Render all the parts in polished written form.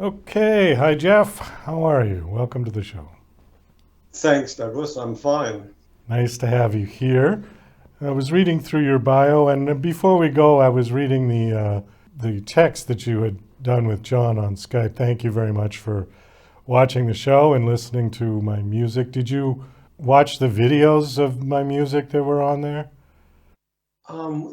Okay, hi Jeff. How are you? Welcome to the show. Thanks, Douglas. I'm fine. Nice to have you here. I was reading through your bio, and before we go, I was reading the text that you had done with John on Skype. Thank you very much for watching the show and listening to my music. Did you watch the videos of my music that were on there?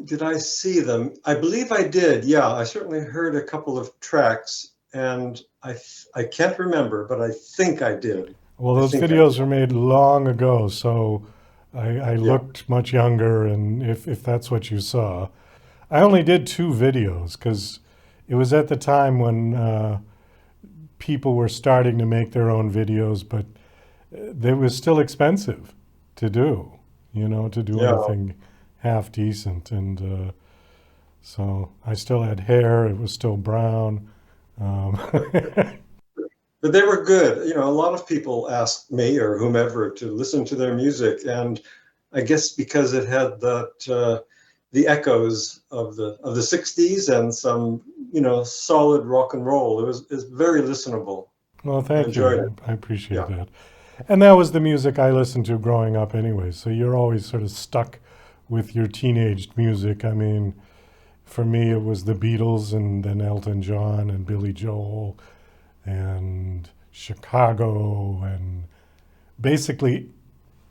Did I see them? I believe I did. Yeah, I certainly heard a couple of tracks, and I can't remember, but I think I did. Well, I those think I videos did. were made long ago, so I Yeah. looked much younger, and if that's what you saw. I only did two videos because it was at the time when people were starting to make their own videos, but it was still expensive to do, to do Yeah. anything half decent. And so I still had hair, it was still brown. Um, But they were good. A lot of people asked me or whomever to listen to their music, and I guess because it had the echoes of the '60s and some solid rock and roll. It was very listenable. well, I thank enjoyed it. you. I appreciate Yeah. that. And that was the music I listened to growing up anyway. So you're always sort of stuck with your teenage music. I mean, for me, it was the Beatles and then Elton John and Billy Joel and Chicago and basically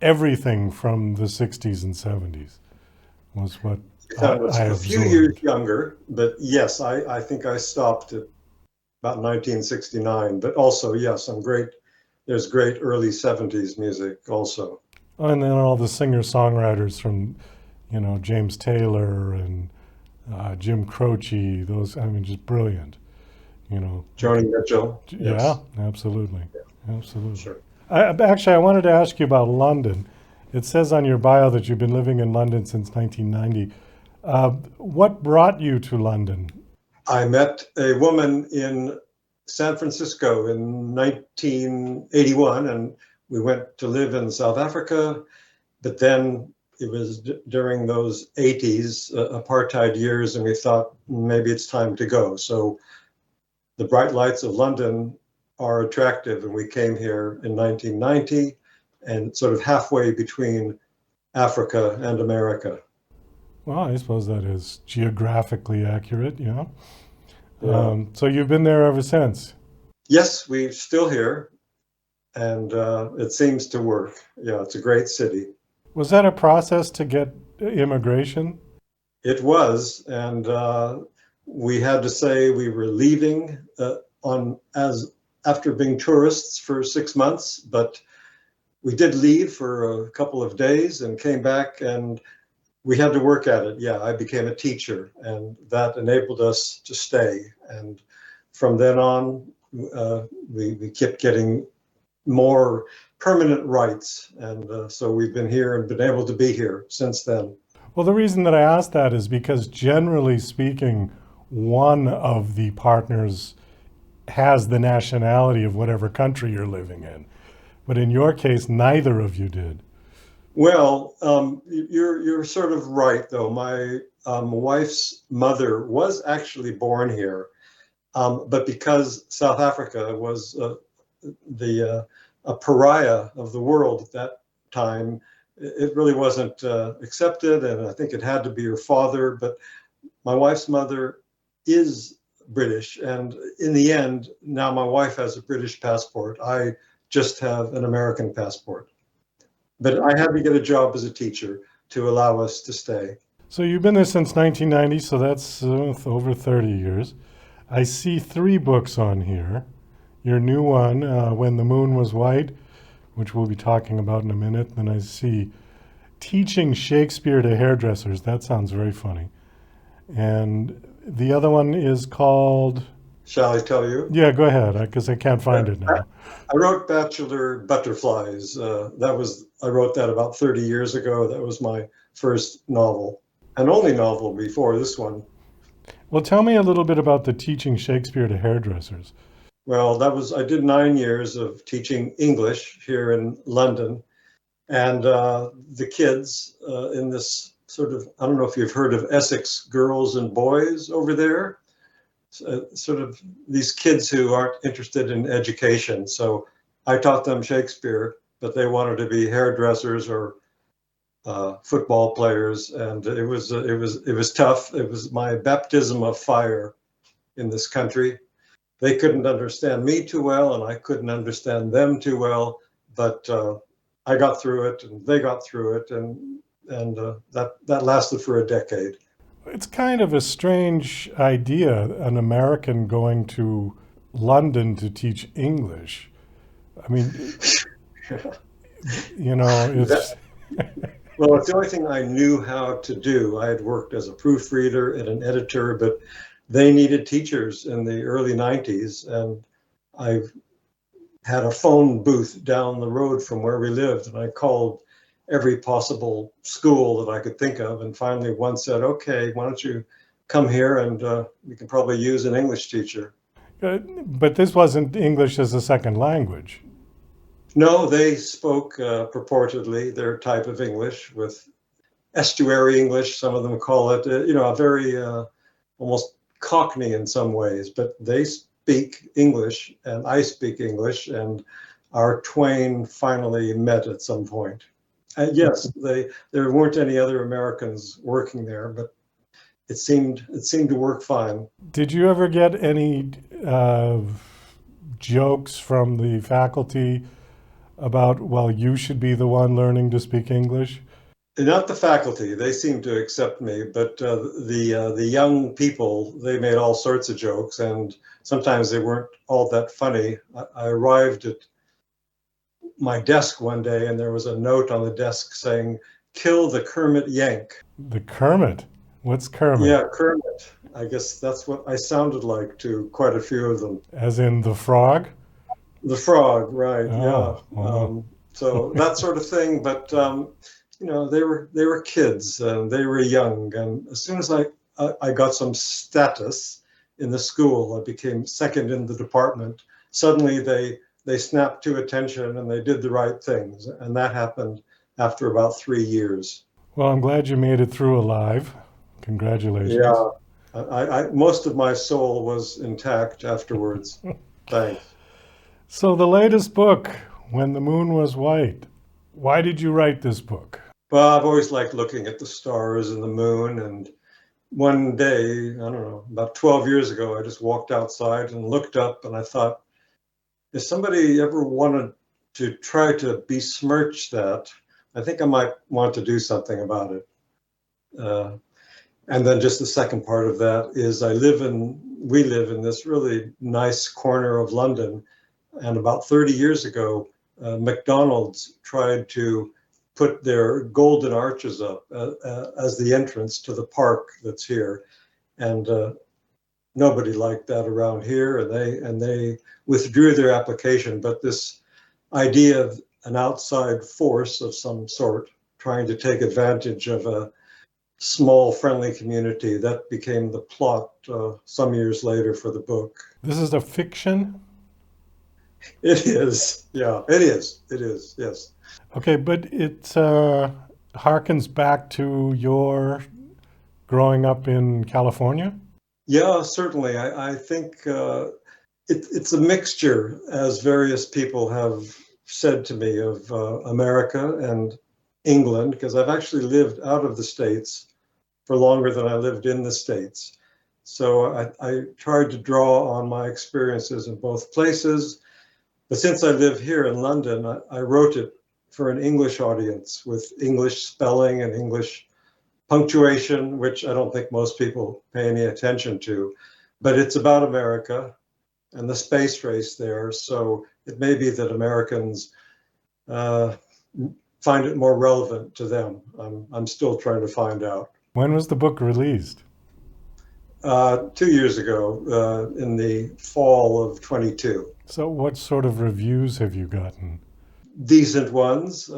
everything from the 60s and 70s was what I I was a few years absorbed. younger, but yes, I think I stopped at about 1969. But also, yes, there's great early '70s music also. And then all the singer songwriters from, James Taylor and Jim Croce, those, I mean, just brilliant, you Joni could, Mitchell, yeah, yes, absolutely. Absolutely. sure. Actually, I wanted to ask you about London. It says on your bio that you've been living in London since 1990. What brought you to London? I met a woman in San Francisco in 1981, and we went to live in South Africa. But then it was during those '80s apartheid years, and we thought maybe it's time to go. So the bright lights of London are attractive, and we came here in 1990 and sort of halfway between Africa and America. Well, I suppose that is geographically accurate, yeah. Yeah. So you've been there ever since. Yes, we're still here, and it seems to work. Yeah, it's a great city. Was that a process to get immigration? It was, and we had to say we were leaving on as after being tourists for 6 months, but we did leave for a couple of days and came back, and we had to work at it. Yeah, I became a teacher, and that enabled us to stay. And from then on, we kept getting more permanent rights, and so we've been here and been able to be here since then. Well, the reason that I asked that is because generally speaking, one of the partners has the nationality of whatever country you're living in. But in your case, neither of you did. Well, you're sort of right, though. My wife's mother was actually born here, but because South Africa was the a pariah of the world at that time, it really wasn't accepted, and I think it had to be her father. But my wife's mother is British, and in the end, now my wife has a British passport. I just have an American passport. But I had to get a job as a teacher to allow us to stay. So you've been there since 1990, so that's over 30 years. I see three books on here. Your new one, When the Moon Was White, which we'll be talking about in a minute. Then I see Teaching Shakespeare to Hairdressers. That sounds very funny. And the other one is called, Shall I tell you? yeah, go ahead, because I can't find it now. I wrote Bachelor Butterflies. I wrote that about 30 years ago. That was my first novel and only novel before this one. Well, tell me a little bit about the Teaching Shakespeare to Hairdressers. Well, I did 9 years of teaching English here in London, and the kids in this sort of, I don't know if you've heard of Essex Girls and Boys over there. sort of these kids who aren't interested in education. So I taught them Shakespeare, but they wanted to be hairdressers or football players, and it was tough. It was my baptism of fire in this country. They couldn't understand me too well, and I couldn't understand them too well. But I got through it, and they got through it, and that lasted for a decade. It's kind of a strange idea, an American going to London to teach English. I mean, it's. Well, it's the only thing I knew how to do. I had worked as a proofreader and an editor, but they needed teachers in the early 90s, and I had a phone booth down the road from where we lived, and I called every possible school that I could think of, and finally one said, okay, why don't you come here, and we can probably use an English teacher. But this wasn't English as a second language. No, they spoke purportedly their type of English, with estuary English, some of them call it, a very almost Cockney in some ways, but they speak English and I speak English, and our twain finally met at some point. Yes, there weren't any other Americans working there, but it seemed to work fine. Did you ever get any jokes from the faculty about, well, you should be the one learning to speak English? Not the faculty; they seemed to accept me, but the young people, they made all sorts of jokes, and sometimes they weren't all that funny. I arrived at my desk one day, and there was a note on the desk saying, "Kill the Kermit Yank." The Kermit? What's Kermit? Yeah, Kermit. I guess that's what I sounded like to quite a few of them. As in the frog? The frog, right? Oh, yeah. wow. So that sort of thing. But they were kids and they were young. And as soon as I got some status in the school, I became second in the department. Suddenly they snapped to attention and they did the right things. And that happened after about 3 years. Well, I'm glad you made it through alive. Congratulations. Yeah. I most of my soul was intact afterwards. Thanks. So the latest book, When the Moon Was White. Why did you write this book? Well, I've always liked looking at the stars and the moon. And one day, I don't know, about 12 years ago, I just walked outside and looked up and I thought, if somebody ever wanted to try to besmirch that, I think I might want to do something about it. And then just the second part of that is we live in this really nice corner of London. And about 30 years ago, McDonald's tried to put their golden arches up as the entrance to the park that's here. And nobody liked that around here, and they withdrew their application. But this idea of an outside force of some sort trying to take advantage of a small friendly community, that became the plot some years later for the book. This is a fiction? It is, yeah, it is, yes. Okay, but it harkens back to your growing up in California? Yeah, certainly. I think it's a mixture, as various people have said to me, of America and England, because I've actually lived out of the States for longer than I lived in the States. So I tried to draw on my experiences in both places. But since I live here in London, I wrote it for an English audience with English spelling and English punctuation, which I don't think most people pay any attention to. But it's about America and the space race there. So it may be that Americans find it more relevant to them. I'm still trying to find out. When was the book released? 2 years ago, in the fall of 22. So what sort of reviews have you gotten? Decent ones.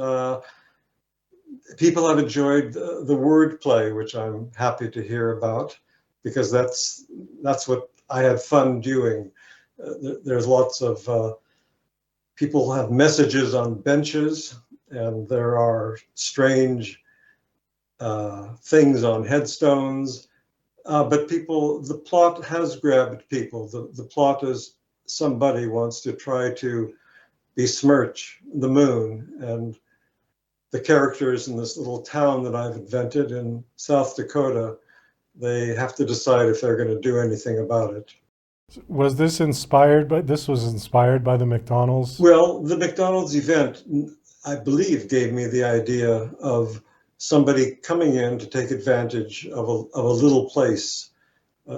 People have enjoyed the wordplay, which I'm happy to hear about, because that's what I had fun doing. There's lots of people have messages on benches, and there are strange things on headstones, but the plot has grabbed people. The plot is somebody wants to try to besmirch the moon, and the characters in this little town that I've invented in South Dakota, they have to decide if they're going to do anything about it. Was this was inspired by the McDonald's? Well, the McDonald's event, I believe, gave me the idea of somebody coming in to take advantage of a little place.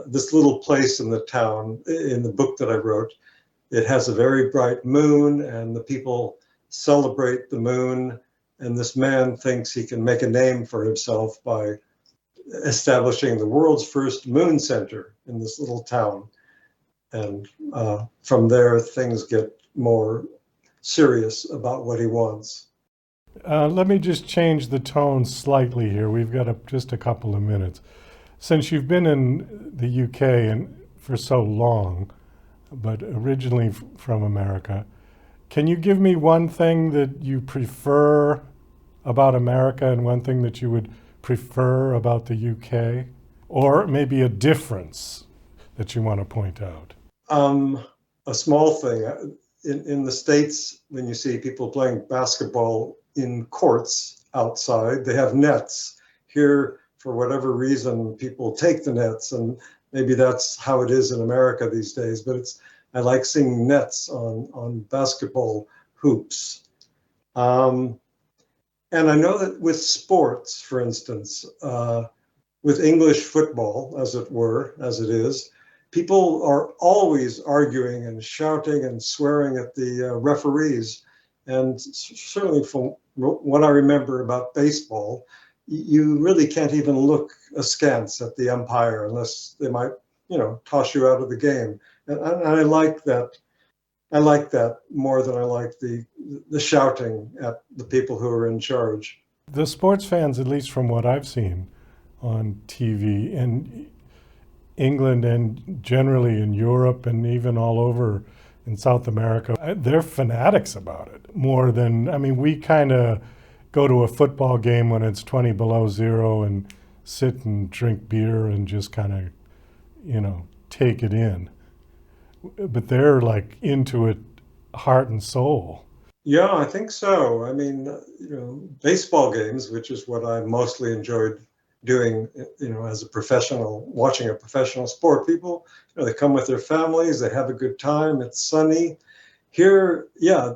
This little place in the town, in the book that I wrote, it has a very bright moon, and the people celebrate the moon. And this man thinks he can make a name for himself by establishing the world's first moon center in this little town. And from there, things get more serious about what he wants. Let me just change the tone slightly here. We've got just a couple of minutes. Since you've been in the UK and for so long, but originally from America, can you give me one thing that you prefer about America and one thing that you would prefer about the UK? Or maybe a difference that you want to point out? A small thing. In the States, when you see people playing basketball in courts outside, they have nets. Here, for whatever reason, people take the nets, and maybe that's how it is in America these days, but I like seeing nets on basketball hoops. And I know that with sports, for instance, with English football, as it were, as it is, people are always arguing and shouting and swearing at the referees. And certainly from what I remember about baseball, you really can't even look askance at the umpire unless they might, toss you out of the game. And I like that. I like that more than I like the shouting at the people who are in charge. The sports fans, at least from what I've seen on TV in England and generally in Europe and even all over in South America, they're fanatics about it more than, we kind of go to a football game when it's 20 below zero and sit and drink beer and just kind of, take it in. But they're like into it heart and soul. Yeah, I think so. Baseball games, which is what I mostly enjoyed doing, as a professional, watching a professional sport. People, they come with their families, they have a good time, it's sunny. Here, yeah,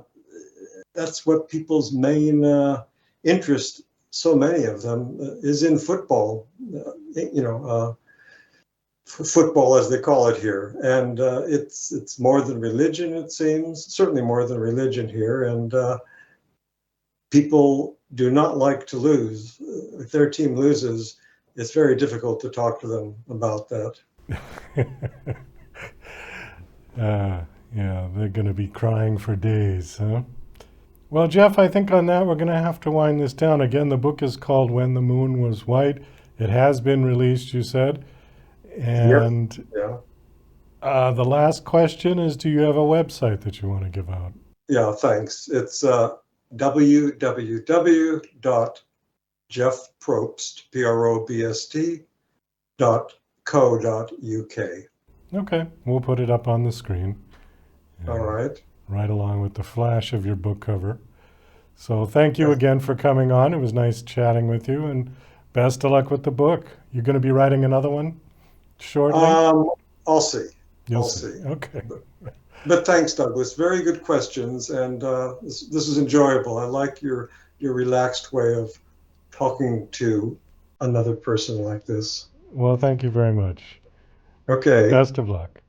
that's what people's main interest, so many of them, is in football, football as they call it here. And it's more than religion, it seems, certainly more than religion here. And people do not like to lose. If their team loses, it's very difficult to talk to them about that. Yeah, they're going to be crying for days, huh? Well, Jeff, I think on that we're going to have to wind this down. Again, the book is called When the Moon Was White. It has been released, you said. And yep. Yeah. The last question is, do you have a website that you want to give out? Yeah, thanks. It's www.jeffprobst.co.uk. Okay, we'll put it up on the screen. All right. Right along with the flash of your book cover. So thank you again for coming on. It was nice chatting with you, and best of luck with the book. You're going to be writing another one shortly? I'll see. You'll see. Okay. But thanks, Douglas. Very good questions, and this is enjoyable. I like your relaxed way of talking to another person like this. Well, thank you very much. Okay. Best of luck.